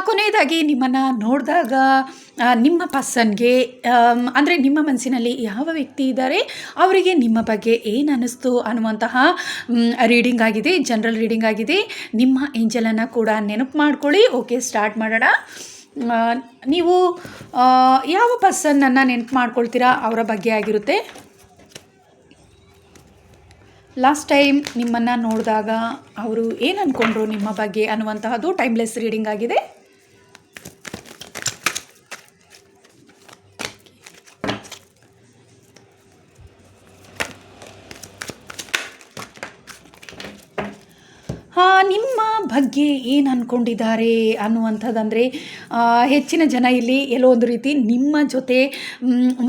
ಕೊನೆಯದಾಗಿ ನಿಮ್ಮನ್ನು ನೋಡಿದಾಗ ನಿಮ್ಮ ಪರ್ಸನ್ಗೆ ಅಂದರೆ ನಿಮ್ಮ ಮನಸ್ಸಿನಲ್ಲಿ ಯಾವ ವ್ಯಕ್ತಿ ಇದ್ದಾರೆ, ಅವರಿಗೆ ನಿಮ್ಮ ಬಗ್ಗೆ ಏನು ಅನ್ನಿಸ್ತು ಅನ್ನುವಂತಹ ರೀಡಿಂಗ್ ಆಗಿದೆ, ಜನರಲ್ ರೀಡಿಂಗ್ ಆಗಿದೆ. ನಿಮ್ಮ ಏಂಜಲನ್ನು ಕೂಡ ನೆನಪು ಮಾಡ್ಕೊಳ್ಳಿ. ಓಕೆ, ಸ್ಟಾರ್ಟ್ ಮಾಡೋಣ. ನೀವು ಯಾವ ಪರ್ಸನ್ನನ್ನು ನೆನಪು ಮಾಡ್ಕೊಳ್ತೀರಾ ಅವರ ಬಗ್ಗೆ ಆಗಿರುತ್ತೆ. ಲಾಸ್ಟ್ ಟೈಮ್ ನಿಮ್ಮನ್ನು ನೋಡಿದಾಗ ಅವರು ಏನು ಅಂದ್ಕೊಂಡ್ರು ನಿಮ್ಮ ಬಗ್ಗೆ ಅನ್ನುವಂತಹದ್ದು ಟೈಮ್ಲೆಸ್ ರೀಡಿಂಗ್ ಆಗಿದೆ. ನಿಮ್ಮ ಬಗ್ಗೆ ಏನು ಅಂದ್ಕೊಂಡಿದ್ದಾರೆ ಅನ್ನುವಂಥದ್ದಂದರೆ, ಹೆಚ್ಚಿನ ಜನ ಇಲ್ಲಿ ಎಲ್ಲೋ ಒಂದು ರೀತಿ ನಿಮ್ಮ ಜೊತೆ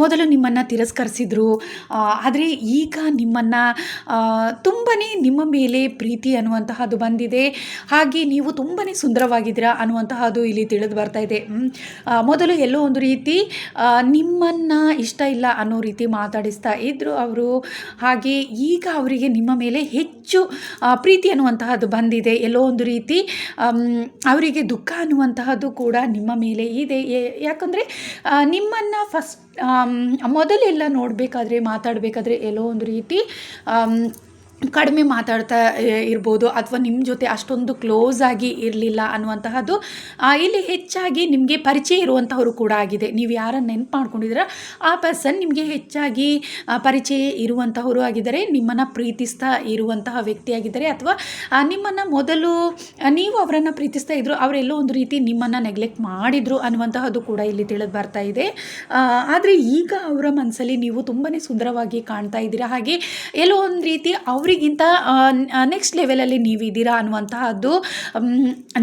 ಮೊದಲು ನಿಮ್ಮನ್ನು ತಿರಸ್ಕರಿಸಿದ್ರು, ಆದರೆ ಈಗ ನಿಮ್ಮನ್ನು ತುಂಬಾ ನಿಮ್ಮ ಮೇಲೆ ಪ್ರೀತಿ ಅನ್ನುವಂತಹದ್ದು ಬಂದಿದೆ. ಹಾಗೆ ನೀವು ತುಂಬಾ ಸುಂದರವಾಗಿದ್ದೀರಾ ಅನ್ನುವಂತಹದ್ದು ಇಲ್ಲಿ ತಿಳಿದು ಬರ್ತಾ ಇದೆ. ಮೊದಲು ಎಲ್ಲೋ ಒಂದು ರೀತಿ ನಿಮ್ಮನ್ನು ಇಷ್ಟ ಇಲ್ಲ ಅನ್ನೋ ರೀತಿ ಮಾತಾಡಿಸ್ತಾ ಇದ್ದರು ಅವರು. ಹಾಗೆ ಈಗ ಅವರಿಗೆ ನಿಮ್ಮ ಮೇಲೆ ಹೆಚ್ಚು ಪ್ರೀತಿ ಅನ್ನುವಂತಹದ್ದು ಬಂದಿದೆ. ಎಲ್ಲೋ ಒಂದು ರೀತಿ ಅವರಿಗೆ ದುಃಖ ಅನ್ನುವಂತಹದ್ದು ಕೂಡ ನಿಮ್ಮ ಮೇಲೆ ಇದೆ. ಯಾಕಂದರೆ ನಿಮ್ಮನ್ನು ಮೊದಲೆಲ್ಲ ನೋಡಬೇಕಾದ್ರೆ ಮಾತಾಡಬೇಕಾದ್ರೆ ಎಲ್ಲೋ ಒಂದು ರೀತಿ ಕಡಿಮೆ ಮಾತಾಡ್ತಾ ಇರ್ಬೋದು, ಅಥವಾ ನಿಮ್ಮ ಜೊತೆ ಅಷ್ಟೊಂದು ಕ್ಲೋಸ್ ಆಗಿ ಇರಲಿಲ್ಲ ಅನ್ನುವಂತಹದ್ದು ಇಲ್ಲಿ ಹೆಚ್ಚಾಗಿ ನಿಮಗೆ ಪರಿಚಯ ಇರುವಂತಹವರು ಕೂಡ ಆಗಿದೆ. ನೀವು ಯಾರನ್ನು ನೆನಪು ಮಾಡ್ಕೊಂಡಿದ್ದೀರ ಆ ಪರ್ಸನ್ ನಿಮಗೆ ಹೆಚ್ಚಾಗಿ ಪರಿಚಯ ಇರುವಂತಹವರು ಆಗಿದ್ದಾರೆ, ನಿಮ್ಮನ್ನು ಪ್ರೀತಿಸ್ತಾ ಇರುವಂತಹ ವ್ಯಕ್ತಿಯಾಗಿದ್ದಾರೆ, ಅಥವಾ ನಿಮ್ಮನ್ನು ಮೊದಲು ನೀವು ಅವರನ್ನು ಪ್ರೀತಿಸ್ತಾ ಇದ್ದರು, ಅವರೆಲ್ಲೋ ಒಂದು ರೀತಿ ನಿಮ್ಮನ್ನು ನೆಗ್ಲೆಕ್ಟ್ ಮಾಡಿದರು ಅನ್ನುವಂತಹದ್ದು ಕೂಡ ಇಲ್ಲಿ ತಿಳಿದು ಬರ್ತಾ ಇದೆ. ಆದರೆ ಈಗ ಅವರ ಮನಸ್ಸಲ್ಲಿ ನೀವು ತುಂಬಾ ಸುಂದರವಾಗಿ ಕಾಣ್ತಾ ಇದ್ದೀರಾ. ಹಾಗೆ ಎಲ್ಲೋ ಒಂದು ರೀತಿ ಅವರಿಗಿಂತ ನೆಕ್ಸ್ಟ್ ಲೆವೆಲಲ್ಲಿ ನೀವಿದ್ದೀರಾ ಅನ್ನುವಂತಹದ್ದು,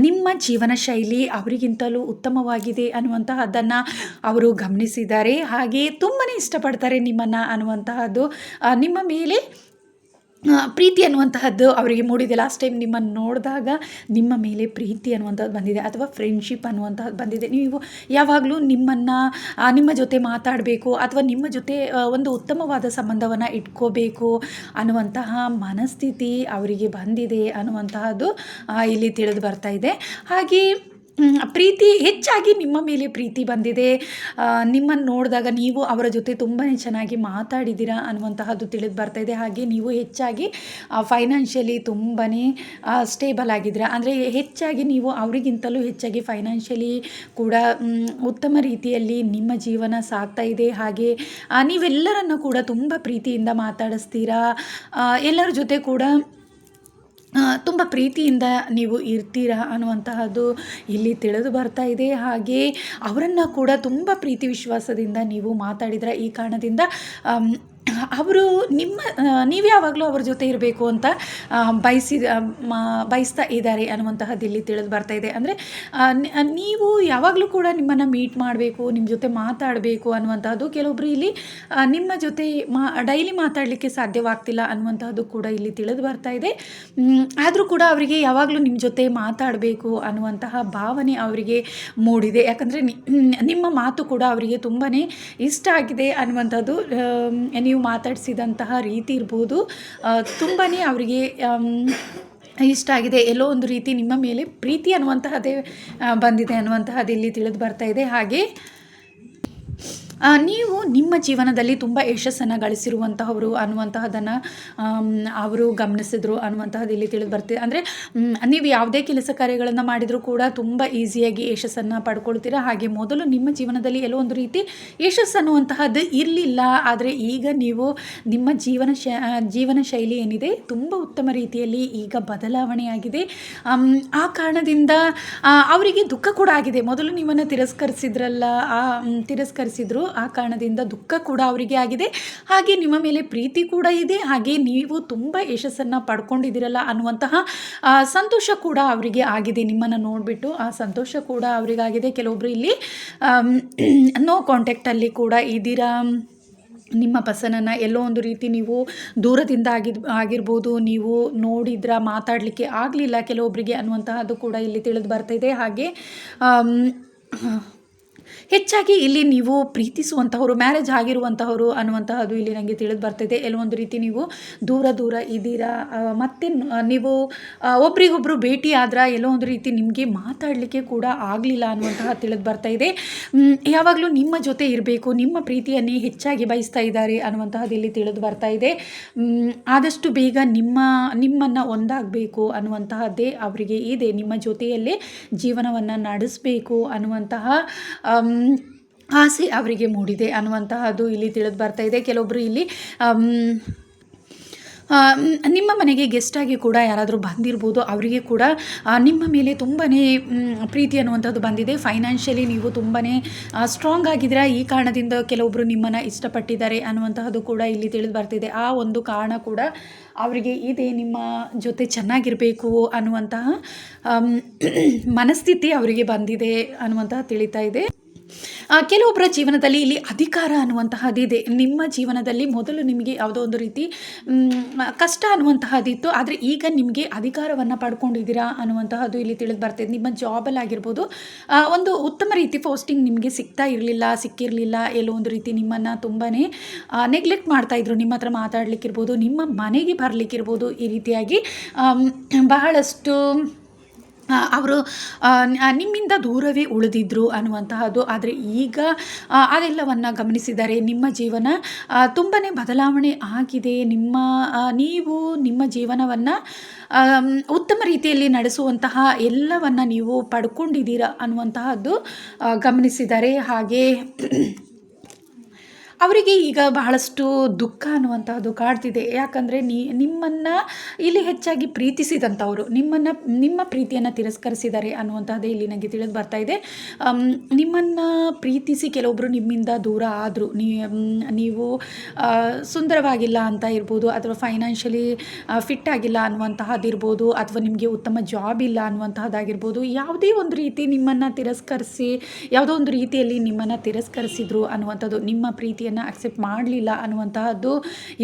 ನಿಮ್ಮ ಜೀವನ ಶೈಲಿ ಅವರಿಗಿಂತಲೂ ಉತ್ತಮವಾಗಿದೆ ಅನ್ನುವಂತಹದ್ದನ್ನು ಅವರು ಗಮನಿಸಿದ್ದಾರೆ. ಹಾಗೆ ತುಂಬಾ ಇಷ್ಟಪಡ್ತಾರೆ ನಿಮ್ಮನ್ನು ಅನ್ನುವಂತಹದ್ದು, ನಿಮ್ಮ ಮೇಲೆ ಪ್ರೀತಿ ಅನ್ನುವಂತಹದ್ದು ಅವರಿಗೆ ಮೂಡಿದೆ. ಲಾಸ್ಟ್ ಟೈಮ್ ನಿಮ್ಮನ್ನು ನೋಡಿದಾಗ ನಿಮ್ಮ ಮೇಲೆ ಪ್ರೀತಿ ಅನ್ನುವಂಥದ್ದು ಬಂದಿದೆ, ಅಥವಾ ಫ್ರೆಂಡ್ಶಿಪ್ ಅನ್ನುವಂಥದ್ದು ಬಂದಿದೆ. ನೀವು ಯಾವಾಗಲೂ ನಿಮ್ಮ ಜೊತೆ ಮಾತಾಡಬೇಕು, ಅಥವಾ ನಿಮ್ಮ ಜೊತೆ ಒಂದು ಉತ್ತಮವಾದ ಸಂಬಂಧವನ್ನು ಇಟ್ಕೋಬೇಕು ಅನ್ನುವಂತಹ ಮನಸ್ಥಿತಿ ಅವರಿಗೆ ಬಂದಿದೆ ಅನ್ನುವಂತಹದ್ದು ಇಲ್ಲಿ ತಿಳಿದು ಬರ್ತಾ ಇದೆ. ಹಾಗೆ ಪ್ರೀತಿ ಹೆಚ್ಚಾಗಿ ನಿಮ್ಮ ಮೇಲೆ ಪ್ರೀತಿ ಬಂದಿದೆ. ನಿಮ್ಮನ್ನು ನೋಡಿದಾಗ ನೀವು ಅವರ ಜೊತೆ ತುಂಬಾ ಚೆನ್ನಾಗಿ ಮಾತಾಡಿದ್ದೀರಾ ಅನ್ನುವಂತಹದ್ದು ತಿಳಿದು ಬರ್ತಾ ಇದೆ. ಹಾಗೆ ನೀವು ಹೆಚ್ಚಾಗಿ ಫೈನಾನ್ಷಿಯಲಿ ತುಂಬಾ ಸ್ಟೇಬಲ್ ಆಗಿದ್ದೀರಾ, ಅಂದರೆ ಹೆಚ್ಚಾಗಿ ನೀವು ಅವರಿಗಿಂತಲೂ ಹೆಚ್ಚಾಗಿ ಫೈನಾನ್ಷಿಯಲಿ ಕೂಡ ಉತ್ತಮ ರೀತಿಯಲ್ಲಿ ನಿಮ್ಮ ಜೀವನ ಸಾಗ್ತಾ ಇದೆ. ಹಾಗೆ ನೀವೆಲ್ಲರನ್ನು ಕೂಡ ತುಂಬ ಪ್ರೀತಿಯಿಂದ ಮಾತಾಡಿಸ್ತೀರಾ, ಎಲ್ಲರ ಜೊತೆ ಕೂಡ ತುಂಬ ಪ್ರೀತಿಯಿಂದ ನೀವು ಇರ್ತೀರಾ ಅನ್ನುವಂತಹದ್ದು ಇಲ್ಲಿ ತಿಳಿದು ಬರ್ತಾ ಇದೆ. ಹಾಗೆ ಅವರನ್ನು ಕೂಡ ತುಂಬ ಪ್ರೀತಿ ವಿಶ್ವಾಸದಿಂದ ನೀವು ಮಾತಾಡಿದ್ರೆ, ಈ ಕಾರಣದಿಂದ ಅವರು ನೀವು ಯಾವಾಗಲೂ ಅವ್ರ ಜೊತೆ ಇರಬೇಕು ಅಂತ ಬಯಸ್ತಾ ಇದ್ದಾರೆ ಅನ್ನುವಂತಹದ್ದು ಇಲ್ಲಿ ತಿಳಿದು ಬರ್ತಾ ಇದೆ. ಅಂದರೆ ನೀವು ಯಾವಾಗಲೂ ಕೂಡ ನಿಮ್ಮನ್ನು ಮೀಟ್ ಮಾಡಬೇಕು, ನಿಮ್ಮ ಜೊತೆ ಮಾತಾಡಬೇಕು ಅನ್ನುವಂತಹದ್ದು, ಕೆಲವೊಬ್ಬರು ಇಲ್ಲಿ ನಿಮ್ಮ ಜೊತೆ ಡೈಲಿ ಮಾತಾಡಲಿಕ್ಕೆ ಸಾಧ್ಯವಾಗ್ತಿಲ್ಲ ಅನ್ನುವಂತಹದ್ದು ಕೂಡ ಇಲ್ಲಿ ತಿಳಿದು ಬರ್ತಾ ಇದೆ. ಆದರೂ ಕೂಡ ಅವರಿಗೆ ಯಾವಾಗಲೂ ನಿಮ್ಮ ಜೊತೆ ಮಾತಾಡಬೇಕು ಅನ್ನುವಂತಹ ಭಾವನೆ ಅವರಿಗೆ ಮೂಡಿದೆ. ಯಾಕಂದರೆ ನಿಮ್ಮ ಮಾತು ಕೂಡ ಅವರಿಗೆ ತುಂಬಾ ಇಷ್ಟ ಆಗಿದೆ ಅನ್ನುವಂಥದ್ದು, ನೀವು ಮಾತಾಡಿಸಿದಂತಹ ರೀತಿ ಇರ್ಬೋದು, ತುಂಬಾ ಅವರಿಗೆ ಇಷ್ಟ ಆಗಿದೆ. ಎಲ್ಲೋ ಒಂದು ರೀತಿ ನಿಮ್ಮ ಮೇಲೆ ಪ್ರೀತಿ ಅನ್ನುವಂತಹದ್ದೇ ಬಂದಿದೆ ಅನ್ನುವಂತಹದ್ದು ಇಲ್ಲಿ ತಿಳಿದು ಬರ್ತಾ ಇದೆ. ಹಾಗೆ ನೀವು ನಿಮ್ಮ ಜೀವನದಲ್ಲಿ ತುಂಬ ಯಶಸ್ಸನ್ನು ಗಳಿಸಿರುವಂತಹವರು ಅನ್ನುವಂತಹದ್ದನ್ನು ಅವರು ಗಮನಿಸಿದ್ರು ಅನ್ನುವಂತಹದ್ದು ಇಲ್ಲಿ ತಿಳಿದು ಬರ್ತಿದೆ. ಅಂದರೆ ನೀವು ಯಾವುದೇ ಕೆಲಸ ಕಾರ್ಯಗಳನ್ನು ಮಾಡಿದರೂ ಕೂಡ ತುಂಬ ಈಸಿಯಾಗಿ ಯಶಸ್ಸನ್ನು ಪಡ್ಕೊಳ್ತೀರಾ. ಹಾಗೆ ಮೊದಲು ನಿಮ್ಮ ಜೀವನದಲ್ಲಿ ಎಲ್ಲೋ ಒಂದು ರೀತಿ ಯಶಸ್ಸು ಅನ್ನುವಂತಹದ್ದು ಇರಲಿಲ್ಲ, ಆದರೆ ಈಗ ನೀವು ನಿಮ್ಮ ಜೀವನ ಶೈಲಿ ಏನಿದೆ ತುಂಬ ಉತ್ತಮ ರೀತಿಯಲ್ಲಿ ಈಗ ಬದಲಾವಣೆಯಾಗಿದೆ. ಆ ಕಾರಣದಿಂದ ಅವರಿಗೆ ದುಃಖ ಕೂಡ ಆಗಿದೆ. ಮೊದಲು ನಿಮ್ಮನ್ನು ತಿರಸ್ಕರಿಸಿದ್ರು, ಆ ಕಾರಣದಿಂದ ದುಃಖ ಕೂಡ ಅವರಿಗೆ ಆಗಿದೆ. ಹಾಗೆ ನಿಮ್ಮ ಮೇಲೆ ಪ್ರೀತಿ ಕೂಡ ಇದೆ. ಹಾಗೆ ನೀವು ತುಂಬ ಯಶಸ್ಸನ್ನು ಪಡ್ಕೊಂಡಿದ್ದೀರಲ್ಲ ಅನ್ನುವಂತಹ ಸಂತೋಷ ಕೂಡ ಅವರಿಗೆ ಆಗಿದೆ. ನಿಮ್ಮನ್ನು ನೋಡಿಬಿಟ್ಟು ಆ ಸಂತೋಷ ಕೂಡ ಅವರಿಗಾಗಿದೆ. ಕೆಲವೊಬ್ಬರು ಇಲ್ಲಿ ನೋ ಕಾಂಟ್ಯಾಕ್ಟಲ್ಲಿ ಕೂಡ ಇದ್ದೀರಾ. ನಿಮ್ಮ ಪರ್ಸನನ್ನು ಎಲ್ಲೋ ಒಂದು ರೀತಿ ನೀವು ದೂರದಿಂದ ಆಗಿರ್ಬೋದು, ನೀವು ಮಾತಾಡಲಿಕ್ಕೆ ಆಗಲಿಲ್ಲ ಕೆಲವೊಬ್ಬರಿಗೆ ಅನ್ನುವಂತಹದ್ದು ಕೂಡ ಇಲ್ಲಿ ತಿಳಿದು ಬರ್ತಾಯಿದೆ. ಹಾಗೆ ಹೆಚ್ಚಾಗಿ ಇಲ್ಲಿ ನೀವು ಪ್ರೀತಿಸುವಂತಹವರು, ಮ್ಯಾರೇಜ್ ಆಗಿರುವಂತಹವರು ಅನ್ನುವಂತಹದ್ದು ಇಲ್ಲಿ ನನಗೆ ತಿಳಿದು ಬರ್ತಿದೆ. ಎಲ್ಲೊಂದು ರೀತಿ ನೀವು ದೂರ ದೂರ ಇದ್ದೀರಾ. ಮತ್ತೆ ನೀವು ಒಬ್ರಿಗೊಬ್ರು ಭೇಟಿ ಆದ್ರೆ ಎಲ್ಲೋ ಒಂದು ರೀತಿ ನಿಮಗೆ ಮಾತಾಡಲಿಕ್ಕೆ ಕೂಡ ಆಗಲಿಲ್ಲ ಅನ್ನುವಂತಹ ತಿಳಿದು ಬರ್ತಾ ಇದೆ. ಯಾವಾಗಲೂ ನಿಮ್ಮ ಜೊತೆ ಇರಬೇಕು, ನಿಮ್ಮ ಪ್ರೀತಿಯನ್ನೇ ಹೆಚ್ಚಾಗಿ ಬಯಸ್ತಾ ಇದ್ದಾರೆ ಅನ್ನುವಂತಹದ್ದು ಇಲ್ಲಿ ತಿಳಿದು ಬರ್ತಾ ಇದೆ. ಆದಷ್ಟು ಬೇಗ ನಿಮ್ಮನ್ನು ಒಂದಾಗಬೇಕು ಅನ್ನುವಂತಹದ್ದೇ ಅವರಿಗೆ ಇದೆ. ನಿಮ್ಮ ಜೊತೆಯಲ್ಲೇ ಜೀವನವನ್ನು ನಡೆಸಬೇಕು ಅನ್ನುವಂತಹ ಆಸೆ ಅವರಿಗೆ ಮೂಡಿದೆ ಅನ್ನುವಂತಹದ್ದು ಇಲ್ಲಿ ತಿಳಿದು ಬರ್ತಾ ಇದೆ. ಕೆಲವೊಬ್ಬರು ಇಲ್ಲಿ ನಿಮ್ಮ ಮನೆಗೆ ಗೆಸ್ಟಾಗಿ ಕೂಡ ಯಾರಾದರೂ ಬಂದಿರ್ಬೋದು. ಅವರಿಗೆ ಕೂಡ ನಿಮ್ಮ ಮೇಲೆ ತುಂಬಾ ಪ್ರೀತಿ ಅನ್ನುವಂಥದ್ದು ಬಂದಿದೆ. ಫೈನಾನ್ಷಿಯಲಿ ನೀವು ತುಂಬಾ ಸ್ಟ್ರಾಂಗ್ ಆಗಿದ್ದೀರಾ. ಈ ಕಾರಣದಿಂದ ಕೆಲವೊಬ್ಬರು ನಿಮ್ಮನ್ನು ಇಷ್ಟಪಟ್ಟಿದ್ದಾರೆ ಅನ್ನುವಂತಹದ್ದು ಕೂಡ ಇಲ್ಲಿ ತಿಳಿದು ಬರ್ತಿದೆ. ಆ ಒಂದು ಕಾರಣ ಕೂಡ ಅವರಿಗೆ ಇದೆ, ನಿಮ್ಮ ಜೊತೆ ಚೆನ್ನಾಗಿರಬೇಕು ಅನ್ನುವಂತಹ ಮನಸ್ಥಿತಿ ಅವರಿಗೆ ಬಂದಿದೆ ಅನ್ನುವಂತಹ ತಿಳಿತಾ ಇದೆ. ಕೆಲವೊಬ್ಬರ ಜೀವನದಲ್ಲಿ ಇಲ್ಲಿ ಅಧಿಕಾರ ಅನ್ನುವಂತಹದ್ದಿದೆ. ನಿಮ್ಮ ಜೀವನದಲ್ಲಿ ಮೊದಲು ನಿಮಗೆ ಯಾವುದೋ ಒಂದು ರೀತಿ ಕಷ್ಟ ಅನ್ನುವಂತಹದ್ದಿತ್ತು, ಆದರೆ ಈಗ ನಿಮಗೆ ಅಧಿಕಾರವನ್ನು ಪಡ್ಕೊಂಡಿದ್ದೀರಾ ಅನ್ನುವಂತಹದ್ದು ಇಲ್ಲಿ ತಿಳಿದು ಬರ್ತಿದೆ. ನಿಮ್ಮ ಜಾಬಲ್ಲಿ ಆಗಿರ್ಬೋದು, ಒಂದು ಉತ್ತಮ ರೀತಿ ಪೋಸ್ಟಿಂಗ್ ನಿಮಗೆ ಸಿಕ್ಕಿರಲಿಲ್ಲ. ಎಲ್ಲೋ ಒಂದು ರೀತಿ ನಿಮ್ಮನ್ನು ತುಂಬಾ ನೆಗ್ಲೆಕ್ಟ್ ಮಾಡ್ತಾಯಿದ್ರು. ನಿಮ್ಮ ಹತ್ರ ಮಾತಾಡಲಿಕ್ಕಿರ್ಬೋದು, ನಿಮ್ಮ ಮನೆಗೆ ಬರಲಿಕ್ಕಿರ್ಬೋದು, ಈ ರೀತಿಯಾಗಿ ಬಹಳಷ್ಟು ಅವರು ನಿಮ್ಮಿಂದ ದೂರವೇ ಉಳಿದಿದ್ರು ಅನ್ನುವಂತಹದ್ದು. ಆದರೆ ಈಗ ಅದೆಲ್ಲವನ್ನು ಗಮನಿಸಿದರೆ ನಿಮ್ಮ ಜೀವನ ತುಂಬಾ ಬದಲಾವಣೆ ಆಗಿದೆ. ನೀವು ನಿಮ್ಮ ಜೀವನವನ್ನು ಉತ್ತಮ ರೀತಿಯಲ್ಲಿ ನಡೆಸುವಂತಹ ಎಲ್ಲವನ್ನು ನೀವು ಪಡ್ಕೊಂಡಿದ್ದೀರಾ ಅನ್ನುವಂತಹದ್ದು ಗಮನಿಸಿದ್ದಾರೆ. ಹಾಗೆ ಅವರಿಗೆ ಈಗ ಬಹಳಷ್ಟು ದುಃಖ ಅನ್ನುವಂತಹದ್ದು ಕಾಡ್ತಿದೆ. ಯಾಕಂದರೆ ನಿಮ್ಮನ್ನು ಇಲ್ಲಿ ಹೆಚ್ಚಾಗಿ ಪ್ರೀತಿಸಿದಂಥವರು ನಿಮ್ಮ ಪ್ರೀತಿಯನ್ನು ತಿರಸ್ಕರಿಸಿದ್ದಾರೆ ಅನ್ನುವಂತಹದ್ದೇ ಇಲ್ಲಿ ನನಗೆ ತಿಳಿದು ಬರ್ತಾ ಇದೆ. ನಿಮ್ಮನ್ನು ಪ್ರೀತಿಸಿ ಕೆಲವೊಬ್ಬರು ನಿಮ್ಮಿಂದ ದೂರ ಆದರು. ನೀವು ಸುಂದರವಾಗಿಲ್ಲ ಅಂತ ಇರ್ಬೋದು, ಅಥವಾ ಫೈನಾನ್ಷಿಯಲಿ ಫಿಟ್ ಆಗಿಲ್ಲ ಅನ್ನುವಂತಹದ್ದಿರ್ಬೋದು, ಅಥವಾ ನಿಮಗೆ ಉತ್ತಮ ಜಾಬ್ ಇಲ್ಲ ಅನ್ನುವಂತಹದ್ದಾಗಿರ್ಬೋದು. ಯಾವುದೇ ಒಂದು ರೀತಿ ನಿಮ್ಮನ್ನು ತಿರಸ್ಕರಿಸಿ, ಯಾವುದೋ ಒಂದು ರೀತಿಯಲ್ಲಿ ನಿಮ್ಮನ್ನು ತಿರಸ್ಕರಿಸಿದ್ರು ಅನ್ನುವಂಥದ್ದು, ನಿಮ್ಮ ಪ್ರೀತಿಯನ್ನು ಅಕ್ಸೆಪ್ಟ್ ಮಾಡಲಿಲ್ಲ ಅನ್ನುವಂತಹದ್ದು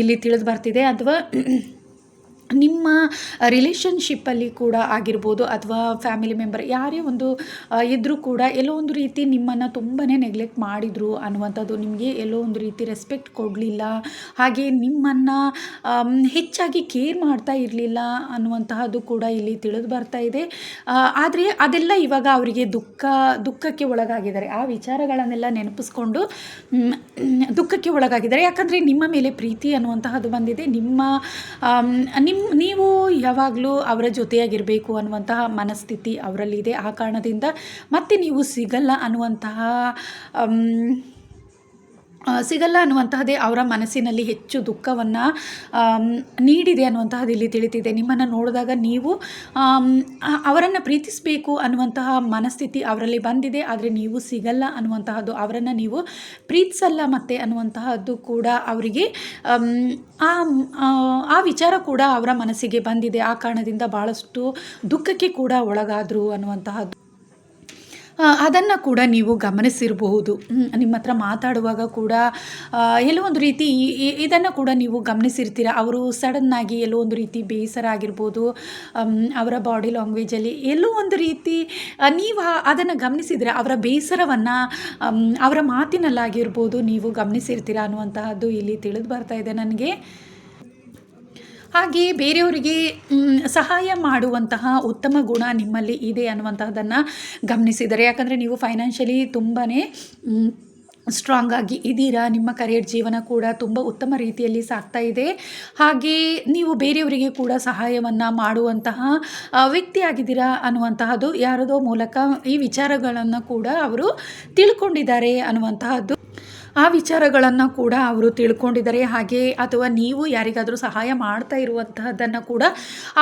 ಇಲ್ಲಿ ತಿಳಿದು ಬರ್ತಿದೆ. ಅಥವಾ ನಿಮ್ಮ ರಿಲೇಷನ್ಶಿಪ್ಪಲ್ಲಿ ಕೂಡ ಆಗಿರ್ಬೋದು, ಅಥವಾ ಫ್ಯಾಮಿಲಿ ಮೆಂಬರ್ ಯಾರೇ ಒಂದು ಇದ್ದರೂ ಕೂಡ ಎಲ್ಲೋ ಒಂದು ರೀತಿ ನಿಮ್ಮನ್ನು ತುಂಬಾ ನೆಗ್ಲೆಕ್ಟ್ ಮಾಡಿದರು ಅನ್ನುವಂಥದ್ದು, ನಿಮಗೆ ಎಲ್ಲೋ ಒಂದು ರೀತಿ ರೆಸ್ಪೆಕ್ಟ್ ಕೊಡಲಿಲ್ಲ, ಹಾಗೆ ನಿಮ್ಮನ್ನು ಹೆಚ್ಚಾಗಿ ಕೇರ್ ಮಾಡ್ತಾ ಇರಲಿಲ್ಲ ಅನ್ನುವಂತಹದ್ದು ಕೂಡ ಇಲ್ಲಿ ತಿಳಿದು ಬರ್ತಾ ಇದೆ. ಆದರೆ ಅದೆಲ್ಲ ಇವಾಗ ಅವರಿಗೆ ದುಃಖಕ್ಕೆ ಒಳಗಾಗಿದ್ದಾರೆ. ಆ ವಿಚಾರಗಳನ್ನೆಲ್ಲ ನೆನಪಿಸ್ಕೊಂಡು ದುಃಖಕ್ಕೆ ಒಳಗಾಗಿದ್ದಾರೆ. ಯಾಕಂದರೆ ನಿಮ್ಮ ಮೇಲೆ ಪ್ರೀತಿ ಅನ್ನುವಂತಹದ್ದು ಬಂದಿದೆ. ನೀವು ಯಾವಾಗಲೂ ಅವರ ಜೊತೆಯಾಗಿರಬೇಕು ಅನ್ನುವಂತಹ ಮನಸ್ಥಿತಿ ಅವರಲ್ಲಿದೆ. ಆ ಕಾರಣದಿಂದ ಮತ್ತೆ ನೀವು ಸಿಗಲ್ಲ ಅನ್ನುವಂತಹದ್ದೇ ಅವರ ಮನಸ್ಸಿನಲ್ಲಿ ಹೆಚ್ಚು ದುಃಖವನ್ನು ನೀಡಿದೆ ಅನ್ನುವಂತಹದ್ದು ಇಲ್ಲಿ ತಿಳಿತಿದೆ. ನಿಮ್ಮನ್ನು ನೋಡಿದಾಗ ನೀವು ಅವರನ್ನು ಪ್ರೀತಿಸಬೇಕು ಅನ್ನುವಂತಹ ಮನಸ್ಥಿತಿ ಅವರಲ್ಲಿ ಬಂದಿದೆ. ಆದರೆ ನೀವು ಸಿಗಲ್ಲ ಅನ್ನುವಂತಹದ್ದು, ಅವರನ್ನು ನೀವು ಪ್ರೀತಿಸಲ್ಲ ಮತ್ತೆ ಅನ್ನುವಂತಹದ್ದು ಕೂಡ ಅವರಿಗೆ ಆ ವಿಚಾರ ಕೂಡ ಅವರ ಮನಸ್ಸಿಗೆ ಬಂದಿದೆ. ಆ ಕಾರಣದಿಂದ ಭಾಳಷ್ಟು ದುಃಖಕ್ಕೆ ಕೂಡ ಒಳಗಾದರು ಅನ್ನುವಂತಹದ್ದು ಅದನ್ನು ಕೂಡ ನೀವು ಗಮನಿಸಿರಬಹುದು. ನಿಮ್ಮ ಹತ್ರ ಮಾತಾಡುವಾಗ ಕೂಡ ಎಲ್ಲೋ ಒಂದು ರೀತಿ ಇದನ್ನು ಕೂಡ ನೀವು ಗಮನಿಸಿರ್ತೀರ. ಅವರು ಸಡನ್ನಾಗಿ ಎಲ್ಲೋ ಒಂದು ರೀತಿ ಬೇಸರ ಆಗಿರ್ಬೋದು, ಅವರ ಬಾಡಿ ಲ್ಯಾಂಗ್ವೇಜಲ್ಲಿ ಎಲ್ಲೋ ಒಂದು ರೀತಿ ನೀವು ಅದನ್ನು ಗಮನಿಸಿದರೆ ಅವರ ಬೇಸರವನ್ನು ಅವರ ಮಾತಿನಲ್ಲಾಗಿರ್ಬೋದು ನೀವು ಗಮನಿಸಿರ್ತೀರ ಅನ್ನುವಂತಹದ್ದು ಇಲ್ಲಿ ತಿಳಿದು ಬರ್ತಾ ಇದೆ ನನಗೆ. ಹಾಗೆ ಬೇರೆಯವರಿಗೆ ಸಹಾಯ ಮಾಡುವಂತಹ ಉತ್ತಮ ಗುಣ ನಿಮ್ಮಲ್ಲಿ ಇದೆ ಅನ್ನುವಂತಹದ್ದನ್ನು ಗಮನಿಸಿದರೆ, ಯಾಕಂದರೆ ನೀವು ಫೈನಾನ್ಷಿಯಲಿ ತುಂಬಾ ಸ್ಟ್ರಾಂಗ್ ಆಗಿ ಇದ್ದೀರಾ. ನಿಮ್ಮ ಕರಿಯರ್ ಜೀವನ ಕೂಡ ತುಂಬ ಉತ್ತಮ ರೀತಿಯಲ್ಲಿ ಸಾಗ್ತಾ ಇದೆ. ಹಾಗೆ ನೀವು ಬೇರೆಯವರಿಗೆ ಕೂಡ ಸಹಾಯವನ್ನು ಮಾಡುವಂತಹ ವ್ಯಕ್ತಿಯಾಗಿದ್ದೀರಾ ಅನ್ನುವಂತಹದ್ದು ಯಾರದೋ ಮೂಲಕ ಈ ವಿಚಾರಗಳನ್ನು ಕೂಡ ಅವರು ತಿಳ್ಕೊಂಡಿದ್ದಾರೆ ಅನ್ನುವಂತಹದ್ದು, ಆ ವಿಚಾರಗಳನ್ನು ಕೂಡ ಅವರು ತಿಳ್ಕೊಂಡಿದ್ದಾರೆ. ಹಾಗೆ ಅಥವಾ ನೀವು ಯಾರಿಗಾದರೂ ಸಹಾಯ ಮಾಡ್ತಾ ಇರುವಂತಹದ್ದನ್ನು ಕೂಡ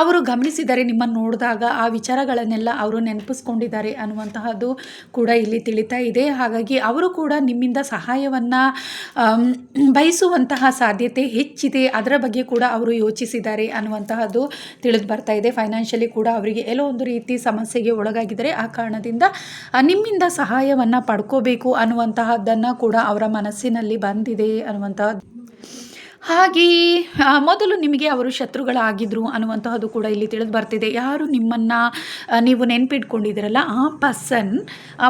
ಅವರು ಗಮನಿಸಿದ್ದಾರೆ. ನಿಮ್ಮನ್ನು ನೋಡಿದಾಗ ಆ ವಿಚಾರಗಳನ್ನೆಲ್ಲ ಅವರು ನೆನಪಿಸ್ಕೊಂಡಿದ್ದಾರೆ ಅನ್ನುವಂತಹದ್ದು ಕೂಡ ಇಲ್ಲಿ ತಿಳಿತಾ ಇದೆ. ಹಾಗಾಗಿ ಅವರು ಕೂಡ ನಿಮ್ಮಿಂದ ಸಹಾಯವನ್ನು ಬಯಸುವಂತಹ ಸಾಧ್ಯತೆ ಹೆಚ್ಚಿದೆ. ಅದರ ಬಗ್ಗೆ ಕೂಡ ಅವರು ಯೋಚಿಸಿದ್ದಾರೆ ಅನ್ನುವಂತಹದ್ದು ತಿಳಿದು ಬರ್ತಾ ಇದೆ. ಫೈನಾನ್ಷಿಯಲಿ ಕೂಡ ಅವರಿಗೆ ಎಲ್ಲೋ ಒಂದು ರೀತಿ ಸಮಸ್ಯೆಗೆ ಒಳಗಾಗಿದ್ದಾರೆ. ಆ ಕಾರಣದಿಂದ ನಿಮ್ಮಿಂದ ಸಹಾಯವನ್ನು ಪಡ್ಕೋಬೇಕು ಅನ್ನುವಂತಹದ್ದನ್ನು ಕೂಡ ಅವರ ಮನಸ್ಸಿನಲ್ಲಿ ಬಂದಿದೆ ಅನ್ನುವಂಥದ್ದು. ಹಾಗೆ ಮೊದಲು ನಿಮಗೆ ಅವರು ಶತ್ರುಗಳಾಗಿದ್ದರು ಅನ್ನುವಂತಹದ್ದು ಕೂಡ ಇಲ್ಲಿ ತಿಳಿದು ಬರ್ತಿದೆ. ಯಾರು ನಿಮ್ಮನ್ನು ನೀವು ನೆನಪಿಟ್ಕೊಂಡಿದ್ದೀರಲ್ಲ ಆ ಪರ್ಸನ್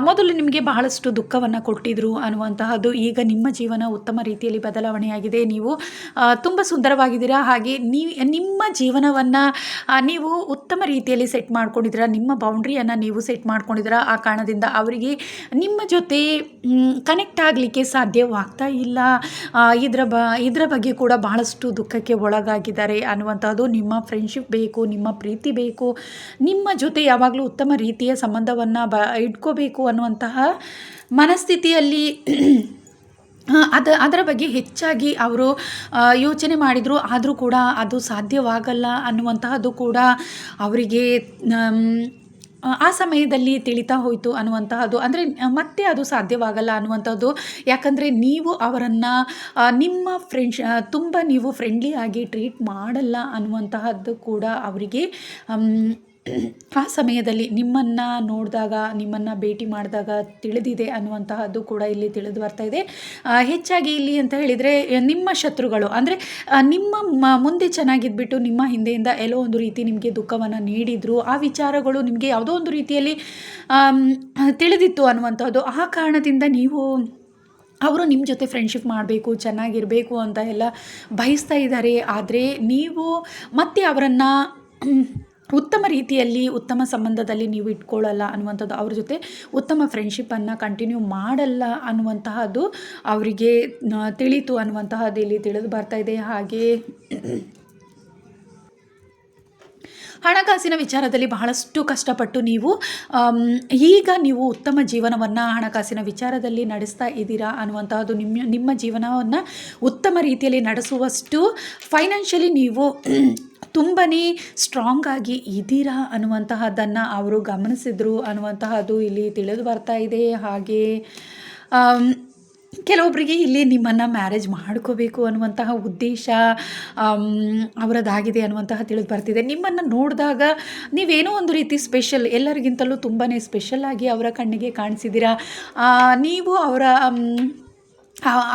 ಮೊದಲು ನಿಮಗೆ ಬಹಳಷ್ಟು ದುಃಖವನ್ನು ಕೊಟ್ಟಿದ್ದರು ಅನ್ನುವಂತಹದ್ದು. ಈಗ ನಿಮ್ಮ ಜೀವನ ಉತ್ತಮ ರೀತಿಯಲ್ಲಿ ಬದಲಾವಣೆಯಾಗಿದೆ. ನೀವು ತುಂಬ ಸುಂದರವಾಗಿದ್ದೀರಾ. ಹಾಗೆ ನಿಮ್ಮ ಜೀವನವನ್ನು ನೀವು ಉತ್ತಮ ರೀತಿಯಲ್ಲಿ ಸೆಟ್ ಮಾಡ್ಕೊಂಡಿದ್ದೀರಾ. ನಿಮ್ಮ ಬೌಂಡ್ರಿಯನ್ನು ನೀವು ಸೆಟ್ ಮಾಡ್ಕೊಂಡಿದ್ದೀರಾ. ಆ ಕಾರಣದಿಂದ ಅವರಿಗೆ ನಿಮ್ಮ ಜೊತೆ ಕನೆಕ್ಟ್ ಆಗಲಿಕ್ಕೆ ಸಾಧ್ಯವಾಗ್ತಾ ಇಲ್ಲ. ಇದರ ಬಗ್ಗೆ ಕೂಡ ಬಹಳಷ್ಟು ದುಃಖಕ್ಕೆ ಒಳಗಾಗಿದ್ದಾರೆ ಅನ್ನುವಂಥದ್ದು. ನಿಮ್ಮ ಫ್ರೆಂಡ್ಶಿಪ್ ಬೇಕು, ನಿಮ್ಮ ಪ್ರೀತಿ ಬೇಕು, ನಿಮ್ಮ ಜೊತೆ ಯಾವಾಗಲೂ ಉತ್ತಮ ರೀತಿಯ ಸಂಬಂಧವನ್ನು ಇಟ್ಕೋಬೇಕು ಅನ್ನುವಂತಹ ಮನಸ್ಥಿತಿಯಲ್ಲಿ ಅದರ ಬಗ್ಗೆ ಹೆಚ್ಚಾಗಿ ಅವರು ಯೋಚನೆ ಮಾಡಿದರು. ಆದರೂ ಕೂಡ ಅದು ಸಾಧ್ಯವಾಗಲ್ಲ ಅನ್ನುವಂತಹದ್ದು ಕೂಡ ಅವರಿಗೆ ಆ ಸಮಯದಲ್ಲಿ ತಿಳಿತಾ ಹೋಯಿತು ಅನ್ನುವಂತಹದ್ದು. ಅಂದರೆ ಮತ್ತೆ ಅದು ಸಾಧ್ಯವಾಗಲ್ಲ ಅನ್ನುವಂಥದ್ದು. ಯಾಕಂದರೆ ನೀವು ಅವರನ್ನು ನಿಮ್ಮ ತುಂಬ ನೀವು ಫ್ರೆಂಡ್ಲಿ ಆಗಿ ಟ್ರೀಟ್ ಮಾಡಲ್ಲ ಅನ್ನುವಂತಹದ್ದು ಕೂಡ ಅವರಿಗೆ ಆ ಸಮಯದಲ್ಲಿ ನಿಮ್ಮನ್ನು ನೋಡಿದಾಗ, ನಿಮ್ಮನ್ನು ಭೇಟಿ ಮಾಡಿದಾಗ ತಿಳಿದಿದೆ ಅನ್ನುವಂತಹದ್ದು ಕೂಡ ಇಲ್ಲಿ ತಿಳಿದು ಬರ್ತಾ ಇದೆ. ಹೆಚ್ಚಾಗಿ ಇಲ್ಲಿ ಅಂತ ಹೇಳಿದರೆ ನಿಮ್ಮ ಶತ್ರುಗಳು ಅಂದರೆ ನಿಮ್ಮ ಮುಂದೆ ಚೆನ್ನಾಗಿದ್ಬಿಟ್ಟು ನಿಮ್ಮ ಹಿಂದೆಯಿಂದ ಎಲ್ಲೋ ಒಂದು ರೀತಿ ನಿಮಗೆ ದುಃಖವನ್ನು ನೀಡಿದರು. ಆ ವಿಚಾರಗಳು ನಿಮಗೆ ಯಾವುದೋ ಒಂದು ರೀತಿಯಲ್ಲಿ ತಿಳಿದಿತ್ತು ಅನ್ನುವಂಥದ್ದು. ಆ ಕಾರಣದಿಂದ ಅವರು ನಿಮ್ಮ ಜೊತೆ ಫ್ರೆಂಡ್ಶಿಪ್ ಮಾಡಬೇಕು, ಚೆನ್ನಾಗಿರಬೇಕು ಅಂತ ಎಲ್ಲ ಬಯಸ್ತಾ ಇದ್ದಾರೆ. ಆದರೆ ನೀವು ಮತ್ತೆ ಅವರನ್ನು ಉತ್ತಮ ರೀತಿಯಲ್ಲಿ ಉತ್ತಮ ಸಂಬಂಧದಲ್ಲಿ ನೀವು ಇಟ್ಕೊಳ್ಳಲ್ಲ ಅನ್ನುವಂಥದ್ದು. ಅವ್ರ ಜೊತೆ ಉತ್ತಮ ಫ್ರೆಂಡ್ಶಿಪ್ಪನ್ನು ಕಂಟಿನ್ಯೂ ಮಾಡಲ್ಲ ಅನ್ನುವಂತಹದ್ದು ಅವರಿಗೆ ತಿಳಿತು ಅನ್ನುವಂತಹದ್ದು ಇಲ್ಲಿ ತಿಳಿದು ಬರ್ತಾ ಇದೆ. ಹಾಗೆ ಹಣಕಾಸಿನ ವಿಚಾರದಲ್ಲಿ ಬಹಳಷ್ಟು ಕಷ್ಟಪಟ್ಟು ಈಗ ನೀವು ಉತ್ತಮ ಜೀವನವನ್ನು ಹಣಕಾಸಿನ ವಿಚಾರದಲ್ಲಿ ನಡೆಸ್ತಾ ಇದ್ದೀರಾ ಅನ್ನುವಂತಹದ್ದು. ನಿಮ್ಮ ಜೀವನವನ್ನು ಉತ್ತಮ ರೀತಿಯಲ್ಲಿ ನಡೆಸುವಷ್ಟು ಫೈನಾನ್ಷಿಯಲಿ ನೀವು ತುಂಬಾ ಸ್ಟ್ರಾಂಗ್ ಆಗಿ ಇದ್ದೀರಾ ಅನ್ನುವಂತಹದ್ದನ್ನು ಅವರು ಗಮನಿಸಿದರು ಅನ್ನುವಂತಹದ್ದು ಇಲ್ಲಿ ತಿಳಿದು ಬರ್ತಾ ಇದೆ. ಹಾಗೆ ಕೆಲವೊಬ್ಬರಿಗೆ ಇಲ್ಲಿ ನಿಮ್ಮನ್ನು ಮ್ಯಾರೇಜ್ ಮಾಡ್ಕೋಬೇಕು ಅನ್ನುವಂತಹ ಉದ್ದೇಶ ಅವರದ್ದಾಗಿದೆ ಅನ್ನುವಂತಹ ತಿಳಿದು ಬರ್ತಿದೆ. ನಿಮ್ಮನ್ನು ನೋಡಿದಾಗ ನೀವೇನೋ ಒಂದು ರೀತಿ ಸ್ಪೆಷಲ್, ಎಲ್ಲರಿಗಿಂತಲೂ ತುಂಬಾ ಸ್ಪೆಷಲ್ ಆಗಿ ಅವರ ಕಣ್ಣಿಗೆ ಕಾಣಿಸಿದ್ದೀರಾ. ನೀವು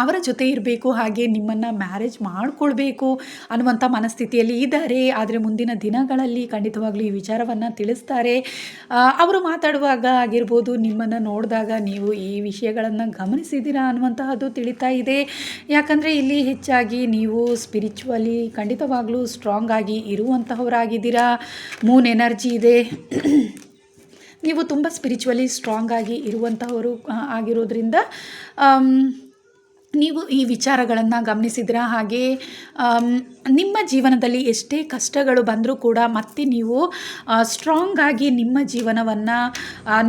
ಅವರ ಜೊತೆ ಇರಬೇಕು, ಹಾಗೆ ನಿಮ್ಮನ್ನು ಮ್ಯಾರೇಜ್ ಮಾಡಿಕೊಳ್ಬೇಕು ಅನ್ನುವಂಥ ಮನಸ್ಥಿತಿಯಲ್ಲಿ ಇದ್ದಾರೆ. ಆದರೆ ಮುಂದಿನ ದಿನಗಳಲ್ಲಿ ಖಂಡಿತವಾಗ್ಲೂ ಈ ವಿಚಾರವನ್ನು ತಿಳಿಸ್ತಾರೆ. ಅವರು ಮಾತಾಡುವಾಗ ಆಗಿರ್ಬೋದು, ನಿಮ್ಮನ್ನು ನೋಡಿದಾಗ ನೀವು ಈ ವಿಷಯಗಳನ್ನು ಗಮನಿಸಿದ್ದೀರಾ ಅನ್ನುವಂತಹದ್ದು ತಿಳಿತಾ ಇದೆ. ಯಾಕಂದರೆ ಇಲ್ಲಿ ಹೆಚ್ಚಾಗಿ ನೀವು ಸ್ಪಿರಿಚುವಲಿ ಖಂಡಿತವಾಗ್ಲೂ ಸ್ಟ್ರಾಂಗ್ ಆಗಿ ಇರುವಂತಹವರಾಗಿದ್ದೀರಾ. ಮೂನ್ ಎನರ್ಜಿ ಇದೆ. ನೀವು ತುಂಬ ಸ್ಪಿರಿಚುವಲಿ ಸ್ಟ್ರಾಂಗ್ ಆಗಿ ಇರುವಂತಹವರು ಆಗಿರೋದ್ರಿಂದ ನೀವು ಈ ವಿಚಾರಗಳನ್ನು ಗಮನಿಸಿದ್ರ. ಹಾಗೆ ನಿಮ್ಮ ಜೀವನದಲ್ಲಿ ಎಷ್ಟೇ ಕಷ್ಟಗಳು ಬಂದರೂ ಕೂಡ ಮತ್ತೆ ನೀವು ಸ್ಟ್ರಾಂಗ್ ಆಗಿ ನಿಮ್ಮ ಜೀವನವನ್ನು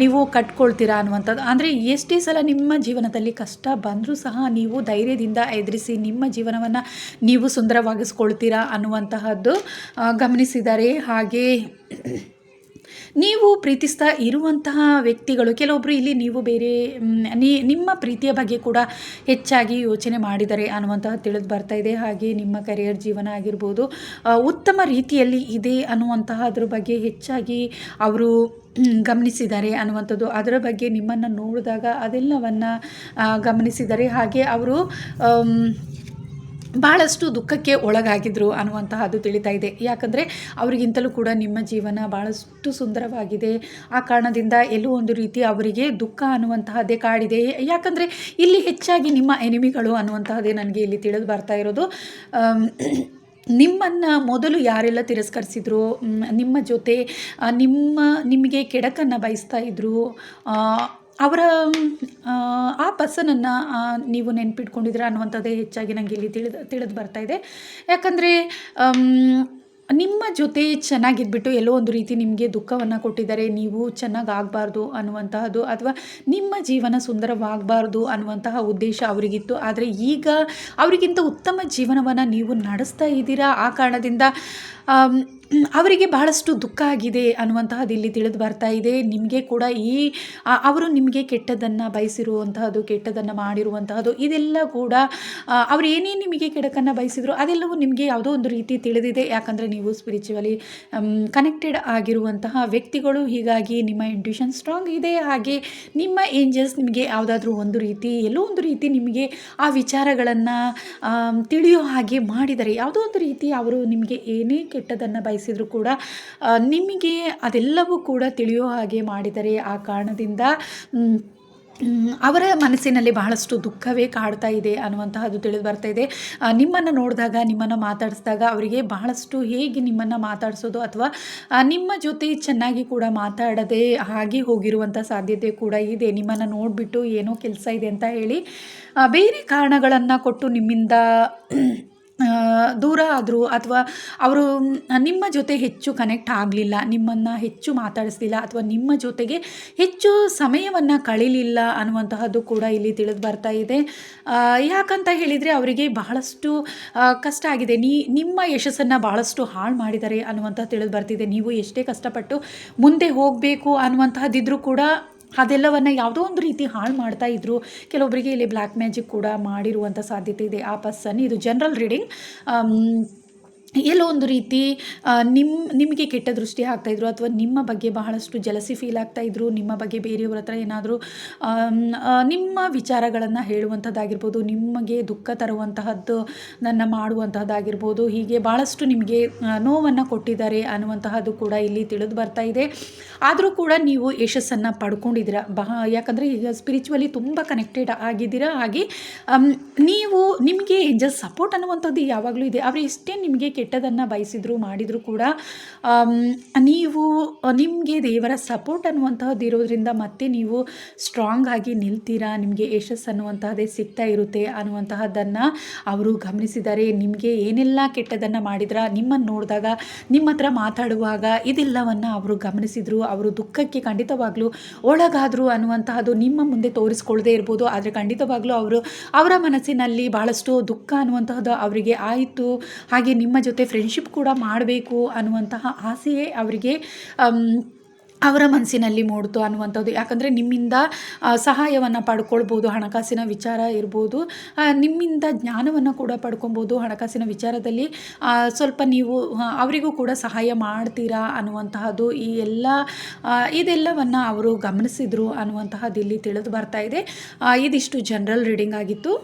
ನೀವು ಕಟ್ಕೊಳ್ತೀರಾ ಅನ್ನುವಂಥದ್ದು. ಅಂದರೆ ಎಷ್ಟೇ ಸಲ ನಿಮ್ಮ ಜೀವನದಲ್ಲಿ ಕಷ್ಟ ಬಂದರೂ ಸಹ ನೀವು ಧೈರ್ಯದಿಂದ ಎದುರಿಸಿ ನಿಮ್ಮ ಜೀವನವನ್ನು ನೀವು ಸುಂದರವಾಗಿಸ್ಕೊಳ್ತೀರಾ ಅನ್ನುವಂತಹದ್ದು ಗಮನಿಸಿದ್ದಾರೆ. ಹಾಗೆ ನೀವು ಪ್ರೀತಿಸ್ತಾ ಇರುವಂತಹ ವ್ಯಕ್ತಿಗಳು ಕೆಲವೊಬ್ಬರು ಇಲ್ಲಿ ನೀವು ಬೇರೆ ನಿಮ್ಮ ಪ್ರೀತಿಯ ಬಗ್ಗೆ ಕೂಡ ಹೆಚ್ಚಾಗಿ ಯೋಚನೆ ಮಾಡಿದ್ದಾರೆ ಅನ್ನುವಂತಹ ತಿಳಿದು ಬರ್ತಾ ಇದೆ. ಹಾಗೆ ನಿಮ್ಮ ಕರಿಯರ್ ಜೀವನ ಆಗಿರ್ಬೋದು ಉತ್ತಮ ರೀತಿಯಲ್ಲಿ ಇದೆ ಅನ್ನುವಂತಹದ್ರ ಬಗ್ಗೆ ಹೆಚ್ಚಾಗಿ ಅವರು ಗಮನಿಸಿದ್ದಾರೆ ಅನ್ನುವಂಥದ್ದು. ಅದರ ಬಗ್ಗೆ ನಿಮ್ಮನ್ನು ನೋಡಿದಾಗ ಅದೆಲ್ಲವನ್ನು ಗಮನಿಸಿದ್ದಾರೆ. ಹಾಗೆ ಅವರು ಭಾಳಷ್ಟು ದುಃಖಕ್ಕೆ ಒಳಗಾಗಿದ್ದರು ಅನ್ನುವಂತಹದ್ದು ತಿಳಿತಾ ಇದೆ. ಯಾಕಂದರೆ ಅವರಿಗಿಂತಲೂ ಕೂಡ ನಿಮ್ಮ ಜೀವನ ಭಾಳಷ್ಟು ಸುಂದರವಾಗಿದೆ. ಆ ಕಾರಣದಿಂದ ಎಲ್ಲೋ ಒಂದು ರೀತಿ ಅವರಿಗೆ ದುಃಖ ಅನ್ನುವಂತಹದ್ದೇ ಕಾಡಿದೆ. ಯಾಕಂದರೆ ಇಲ್ಲಿ ಹೆಚ್ಚಾಗಿ ನಿಮ್ಮ ಎನಿಮಿಗಳು ಅನ್ನುವಂತಹದ್ದೇ ನನಗೆ ಇಲ್ಲಿ ತಿಳಿದು ಬರ್ತಾ ಇರೋದು. ನಿಮ್ಮನ್ನು ಮೊದಲು ಯಾರೆಲ್ಲ ತಿರಸ್ಕರಿಸಿದ್ರು, ನಿಮ್ಮ ಜೊತೆ ನಿಮಗೆ ಕೆಡಕನ್ನು ಬಯಸ್ತಾ ಇದ್ದರು, ಅವರ ಆ ಪರ್ಸನನ್ನು ನೀವು ನೆನಪಿಟ್ಕೊಂಡಿದ್ದೀರಾ ಅನ್ನುವಂಥದ್ದೇ ಹೆಚ್ಚಾಗಿ ನನಗೆ ಇಲ್ಲಿ ತಿಳಿದು ಬರ್ತಾ ಇದೆ. ಯಾಕಂದರೆ ನಿಮ್ಮ ಜೊತೆ ಚೆನ್ನಾಗಿದ್ಬಿಟ್ಟು ಎಲ್ಲೋ ಒಂದು ರೀತಿ ನಿಮಗೆ ದುಃಖವನ್ನು ಕೊಟ್ಟಿದ್ದಾರೆ. ನೀವು ಚೆನ್ನಾಗಾಗಬಾರ್ದು ಅನ್ನುವಂತಹದ್ದು ಅಥವಾ ನಿಮ್ಮ ಜೀವನ ಸುಂದರವಾಗಬಾರ್ದು ಅನ್ನುವಂತಹ ಉದ್ದೇಶ ಅವರಿಗಿತ್ತು. ಆದರೆ ಈಗ ಅವರಿಗಿಂತ ಉತ್ತಮ ಜೀವನವನ್ನು ನೀವು ನಡೆಸ್ತಾ ಇದ್ದೀರಾ. ಆ ಕಾರಣದಿಂದ ಅವರಿಗೆ ಬಹಳಷ್ಟು ದುಃಖ ಆಗಿದೆ ಅನ್ನುವಂತಹದ್ದು ಇಲ್ಲಿ ತಿಳಿದು ಬರ್ತಾ ಇದೆ. ನಿಮಗೆ ಕೂಡ ಅವರು ನಿಮಗೆ ಕೆಟ್ಟದ್ದನ್ನು ಬಯಸಿರುವಂತಹದ್ದು, ಕೆಟ್ಟದ್ದನ್ನು ಮಾಡಿರುವಂತಹದ್ದು ಇದೆಲ್ಲ ಕೂಡ ಅವ್ರು ಏನೇನು ನಿಮಗೆ ಕೆಡುಕನ್ನು ಬಯಸಿದ್ರು ಅದೆಲ್ಲವೂ ನಿಮಗೆ ಯಾವುದೋ ಒಂದು ರೀತಿ ತಿಳಿದಿದೆ. ಯಾಕಂದರೆ ನೀವು ಸ್ಪಿರಿಚುವಲಿ ಕನೆಕ್ಟೆಡ್ ಆಗಿರುವಂತಹ ವ್ಯಕ್ತಿಗಳು. ಹೀಗಾಗಿ ನಿಮ್ಮ ಇಂಟ್ಯೂಷನ್ ಸ್ಟ್ರಾಂಗ್ ಇದೆ. ಹಾಗೆ ನಿಮ್ಮ ಏಂಜಲ್ಸ್ ನಿಮಗೆ ಯಾವುದಾದ್ರೂ ಒಂದು ರೀತಿ ಎಲ್ಲೋ ಒಂದು ರೀತಿ ನಿಮಗೆ ಆ ವಿಚಾರಗಳನ್ನು ತಿಳಿಯೋ ಹಾಗೆ ಮಾಡಿದ್ದಾರೆ. ಯಾವುದೋ ಒಂದು ರೀತಿ ಅವರು ನಿಮಗೆ ಏನೇ ಕೆಟ್ಟದನ್ನು ಬಯಸಿದ್ರು ಕೂಡ ನಿಮಗೆ ಅದೆಲ್ಲವೂ ಕೂಡ ತಿಳಿಯೋ ಹಾಗೆ ಮಾಡಿದ್ದಾರೆ. ಆ ಕಾರಣದಿಂದ ಅವರ ಮನಸ್ಸಿನಲ್ಲಿ ಬಹಳಷ್ಟು ದುಃಖವೇ ಕಾಡ್ತಾ ಇದೆ ಅನ್ನುವಂತಹದ್ದು ತಿಳಿದು ಬರ್ತಾ ಇದೆ. ನಿಮ್ಮನ್ನು ನೋಡಿದಾಗ, ನಿಮ್ಮನ್ನು ಮಾತಾಡಿಸಿದಾಗ ಅವರಿಗೆ ಬಹಳಷ್ಟು ಹೇಗೆ ನಿಮ್ಮನ್ನು ಮಾತಾಡಿಸೋದು ಅಥವಾ ನಿಮ್ಮ ಜೊತೆ ಚೆನ್ನಾಗಿ ಕೂಡ ಮಾತಾಡದೆ ಹಾಗೆ ಹೋಗಿರುವಂಥ ಸಾಧ್ಯತೆ ಕೂಡ ಇದೆ. ನಿಮ್ಮನ್ನು ನೋಡಿಬಿಟ್ಟು ಏನೋ ಕೆಲಸ ಇದೆ ಅಂತ ಹೇಳಿ ಬೇರೆ ಕಾರಣಗಳನ್ನು ಕೊಟ್ಟು ನಿಮ್ಮಿಂದ ದೂರ ಆದರು, ಅಥವಾ ಅವರು ನಿಮ್ಮ ಜೊತೆ ಹೆಚ್ಚು ಕನೆಕ್ಟ್ ಆಗಲಿಲ್ಲ, ನಿಮ್ಮನ್ನು ಹೆಚ್ಚು ಮಾತಾಡಿಸಲಿಲ್ಲ, ಅಥವಾ ನಿಮ್ಮ ಜೊತೆಗೆ ಹೆಚ್ಚು ಸಮಯವನ್ನು ಕಳೀಲಿಲ್ಲ ಅನ್ನುವಂತಹದ್ದು ಕೂಡ ಇಲ್ಲಿ ತಿಳಿದು ಬರ್ತಾ ಇದೆ. ಯಾಕಂತ ಹೇಳಿದರೆ ಅವರಿಗೆ ಬಹಳಷ್ಟು ಕಷ್ಟ ಆಗಿದೆ. ನಿಮ್ಮ ಯಶಸ್ಸನ್ನು ಬಹಳಷ್ಟು ಹಾಳು ಮಾಡಿದ್ದಾರೆ ಅನ್ನುವಂಥ ತಿಳಿದು ಬರ್ತಿದೆ. ನೀವು ಎಷ್ಟೇ ಕಷ್ಟಪಟ್ಟು ಮುಂದೆ ಹೋಗಬೇಕು ಅನ್ನುವಂತಹದ್ದಿದ್ರೂ ಕೂಡ ಅದೆಲ್ಲವನ್ನು ಯಾವುದೋ ಒಂದು ರೀತಿ ಹಾಳು ಮಾಡ್ತಾ ಇದ್ರು. ಕೆಲವೊಬ್ಬರಿಗೆ ಇಲ್ಲಿ ಬ್ಲ್ಯಾಕ್ ಮ್ಯಾಜಿಕ್ ಕೂಡ ಮಾಡಿರುವಂಥ ಸಾಧ್ಯತೆ ಇದೆ ಆ ಪರ್ಸನ್. ಇದು ಜನರಲ್ ರೀಡಿಂಗ್. ಎಲ್ಲೋ ಒಂದು ರೀತಿ ನಿಮಗೆ ಕೆಟ್ಟ ದೃಷ್ಟಿ ಆಗ್ತಾಯಿದ್ರು, ಅಥವಾ ನಿಮ್ಮ ಬಗ್ಗೆ ಬಹಳಷ್ಟು ಜಲಸಿ ಫೀಲ್ ಆಗ್ತಾಯಿದ್ರು. ನಿಮ್ಮ ಬಗ್ಗೆ ಬೇರೆಯವ್ರ ಹತ್ರ ಏನಾದರೂ ನಿಮ್ಮ ವಿಚಾರಗಳನ್ನು ಹೇಳುವಂಥದ್ದಾಗಿರ್ಬೋದು, ನಿಮಗೆ ದುಃಖ ತರುವಂತಹದ್ದು ನನ್ನ ಮಾಡುವಂತಹದ್ದಾಗಿರ್ಬೋದು. ಹೀಗೆ ಭಾಳಷ್ಟು ನಿಮಗೆ ನೋವನ್ನು ಕೊಟ್ಟಿದ್ದಾರೆ ಅನ್ನುವಂತಹದ್ದು ಕೂಡ ಇಲ್ಲಿ ತಿಳಿದು ಬರ್ತಾ ಇದೆ. ಆದರೂ ಕೂಡ ನೀವು ಯಶಸ್ಸನ್ನು ಪಡ್ಕೊಂಡಿದ್ದೀರ. ಯಾಕಂದರೆ ಈಗ ಸ್ಪಿರಿಚುವಲಿ ತುಂಬ ಕನೆಕ್ಟೆಡ್ ಆಗಿದ್ದೀರಾ. ಹಾಗೆ ನಿಮಗೆ ಏಂಜಲ್ಸ್ ಸಪೋರ್ಟ್ ಅನ್ನುವಂಥದ್ದು ಯಾವಾಗಲೂ ಇದೆ. ಅವರು ಎಷ್ಟೇ ನಿಮಗೆ ಕೆಟ್ಟದನ್ನು ಬಯಸಿದ್ರು ಮಾಡಿದರೂ ಕೂಡ ನಿಮಗೆ ದೇವರ ಸಪೋರ್ಟ್ ಅನ್ನುವಂತಹದ್ದು ಇರೋದ್ರಿಂದ ಮತ್ತೆ ನೀವು ಸ್ಟ್ರಾಂಗ್ ಆಗಿ ನಿಲ್ತೀರಾ. ನಿಮಗೆ ಯಶಸ್ಸು ಅನ್ನುವಂತಹದ್ದೇ ಸಿಗ್ತಾ ಇರುತ್ತೆ ಅನ್ನುವಂತಹದ್ದನ್ನು ಅವರು ಗಮನಿಸಿದ್ದಾರೆ. ನಿಮಗೆ ಏನೆಲ್ಲ ಕೆಟ್ಟದನ್ನು ಮಾಡಿದ್ರ, ನಿಮ್ಮನ್ನು ನೋಡಿದಾಗ, ನಿಮ್ಮ ಹತ್ರ ಮಾತಾಡುವಾಗ ಇದೆಲ್ಲವನ್ನು ಅವರು ಗಮನಿಸಿದರು. ಅವರು ದುಃಖಕ್ಕೆ ಖಂಡಿತವಾಗ್ಲೂ ಒಳಗಾದರು ಅನ್ನುವಂತಹದ್ದು ನಿಮ್ಮ ಮುಂದೆ ತೋರಿಸ್ಕೊಳ್ಳದೇ ಇರ್ಬೋದು. ಆದರೆ ಖಂಡಿತವಾಗ್ಲೂ ಅವರ ಮನಸ್ಸಿನಲ್ಲಿ ಬಹಳಷ್ಟು ದುಃಖ ಅನ್ನುವಂತಹದ್ದು ಅವರಿಗೆ ಆಯಿತು. ಹಾಗೆ ನಿಮ್ಮ ಜೊತೆ ಫ್ರೆಂಡ್ಶಿಪ್ ಕೂಡ ಮಾಡಬೇಕು ಅನ್ನುವಂತಹ ಆಸೆಯೇ ಅವರಿಗೆ ಅವರ ಮನಸ್ಸಿನಲ್ಲಿ ಮೂಡಿತು ಅನ್ನುವಂಥದ್ದು. ಯಾಕಂದರೆ ನಿಮ್ಮಿಂದ ಸಹಾಯವನ್ನು ಪಡ್ಕೊಳ್ಬೋದು, ಹಣಕಾಸಿನ ವಿಚಾರ ಇರ್ಬೋದು, ನಿಮ್ಮಿಂದ ಜ್ಞಾನವನ್ನು ಕೂಡ ಪಡ್ಕೊಬೋದು. ಹಣಕಾಸಿನ ವಿಚಾರದಲ್ಲಿ ಸ್ವಲ್ಪ ನೀವು ಅವರಿಗೂ ಕೂಡ ಸಹಾಯ ಮಾಡ್ತೀರಾ ಅನ್ನುವಂತಹದ್ದು ಇದೆಲ್ಲವನ್ನು ಅವರು ಗಮನಿಸಿದರು ಅನ್ನುವಂತಹದ್ದು ಇಲ್ಲಿ ತಿಳಿದು ಬರ್ತಾ ಇದೆ. ಇದಿಷ್ಟು ಜನರಲ್ ರೀಡಿಂಗ್ ಆಗಿತ್ತು.